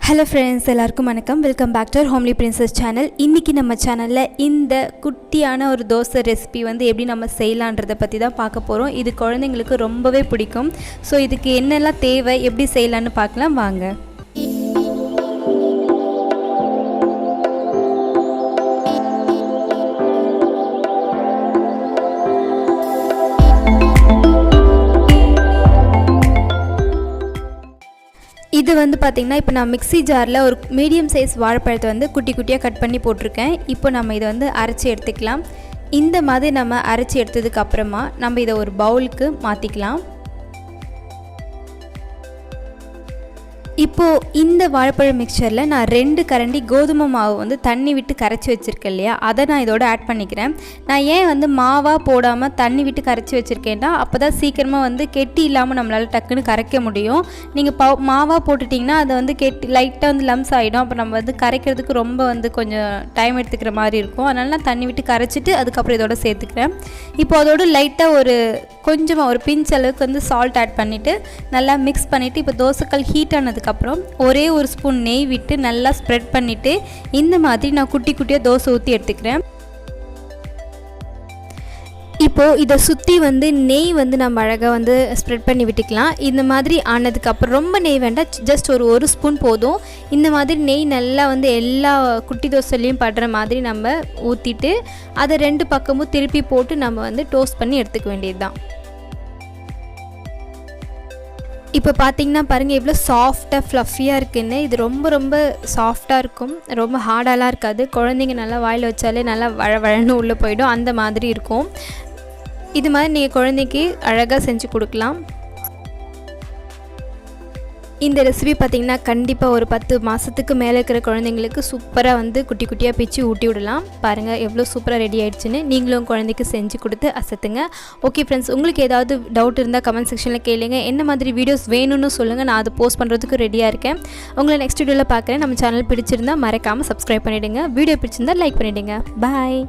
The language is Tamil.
ஹலோ ஃப்ரெண்ட்ஸ், எல்லாருக்கும் வணக்கம். Welcome back to homely princess channel. இன்றைக்கி நம்ம சேனலில் இந்த குட்டியான ஒரு தோசை ரெசிபி எப்படி நம்ம செய்யலான்றதை பற்றி தான் பார்க்க போகிறோம். இது குழந்தைங்களுக்கு ரொம்பவே பிடிக்கும். ஸோ இதுக்கு என்னெல்லாம் தேவை, எப்படி செய்யலான்னு பார்க்கலாம் வாங்க. இது பார்த்திங்கன்னா இப்போ நான் மிக்ஸி ஜாரில் ஒரு மீடியம் சைஸ் வாழைப்பழத்தை குட்டி குட்டியாக கட் பண்ணி போட்டிருக்கேன். இப்போ நம்ம இதை அரைச்சி எடுத்துக்கலாம். இந்த மாதிரி நம்ம அரைச்சி எடுத்ததுக்கப்புறமா நம்ம இதை ஒரு பவுலுக்கு மாற்றிக்கலாம். இப்போது இந்த வாழைப்பழ மிக்சரில் நான் 2 கரண்டி கோதுமை மாவு தண்ணி விட்டு கரைச்சி வச்சுருக்கேன் இல்லையா, அதை நான் இதோட ஆட் பண்ணிக்கிறேன். நான் ஏன் மாவாக போடாமல் தண்ணி விட்டு கரைச்சி வச்சுருக்கேன்னா அப்போ தான் சீக்கிரமாக கெட்டி இல்லாமல் நம்மளால் டக்குன்னு கரைக்க முடியும். நீங்கள் மாவாக போட்டுட்டிங்கன்னா அதை கெட்டி லைட்டாக லம்ஸ் ஆகிடும். அப்போ நம்ம கரைக்கிறதுக்கு ரொம்ப கொஞ்சம் டைம் எடுத்துக்கிற மாதிரி இருக்கும். அதனால நான் தண்ணி விட்டு கரைச்சிட்டு அதுக்கப்புறம் இதோட சேர்த்துக்கிறேன். இப்போ அதோட லைட்டாக கொஞ்சமாக ஒரு பிஞ்ச் அளவுக்கு சால்ட் ஆட் பண்ணிவிட்டு நல்லா மிக்ஸ் பண்ணிவிட்டு இப்போ தோசைக்கல் ஹீட் ஆனதுக்கப்புறம் ஒரே ஒரு ஸ்பூன் நெய் விட்டு நல்லா ஸ்ப்ரெட் பண்ணிவிட்டு இந்த மாதிரி நான் குட்டி குட்டியாக தோசை ஊற்றி எடுத்துக்கிறேன். இப்போது இதை சுற்றி நெய் நம்ம அழகாக ஸ்ப்ரெட் பண்ணி விட்டுக்கலாம். இந்த மாதிரி ஆனதுக்கப்புறம் ரொம்ப நெய் வேண்டாம், ஜஸ்ட் ஒரு ஸ்பூன் போதும். இந்த மாதிரி நெய் நல்லா எல்லா குட்டி தோசைலையும் படுற மாதிரி நம்ம ஊற்றிட்டு அதை 2 பக்கமும் திருப்பி போட்டு நம்ம டோஸ்ட் பண்ணி எடுத்துக்க வேண்டியது தான். இப்போ பார்த்தீங்கன்னா பாருங்கள் எவ்வளோ சாஃப்டாக ஃப்ளஃபியாக இருக்குன்னு. இது ரொம்ப ரொம்ப சாஃப்டாக இருக்கும், ரொம்ப ஹார்டாலாம் இருக்காது. குழந்தைங்க நல்லா வாயில் வச்சாலே நல்லா வழன்னு உள்ளே போயிடும், அந்த மாதிரி இருக்கும். இது மாதிரி நீங்கள் குழந்தைக்கு அழகாக செஞ்சு கொடுக்கலாம். இந்த ரெசிபி பார்த்திங்கன்னா கண்டிப்பாக ஒரு 10 மாதத்துக்கு மேலே இருக்கிற குழந்தைங்களுக்கு சூப்பராக குட்டி குட்டியாக பிச்சு ஊட்டி விடலாம். பாருங்கள் எவ்வளோ சூப்பராக ரெடி ஆகிடுச்சுன்னு. நீங்களும் குழந்தைக்கு செஞ்சு கொடுத்து அசத்துங்க. ஓகே ஃப்ரெண்ட்ஸ், உங்களுக்கு ஏதாவது டவுட் இருந்தால் கமெண்ட் செக்ஷனில் கேளுங்க. என்ன மாதிரி வீடியோஸ் வேணும்னு சொல்லுங்கள், நான் அதை போஸ்ட் பண்ணுறதுக்கு ரெடியாக இருக்கேன். உங்களை நெக்ஸ்ட் வீடியோவில் பார்க்குறேன். நம்ம சேனல் பிடிச்சிருந்தால் மறக்காமல் சப்ஸ்கிரைப் பண்ணிவிடுங்க. வீடியோ பிடிச்சிருந்தால் லைக் பண்ணிவிடுங்க. பாய்.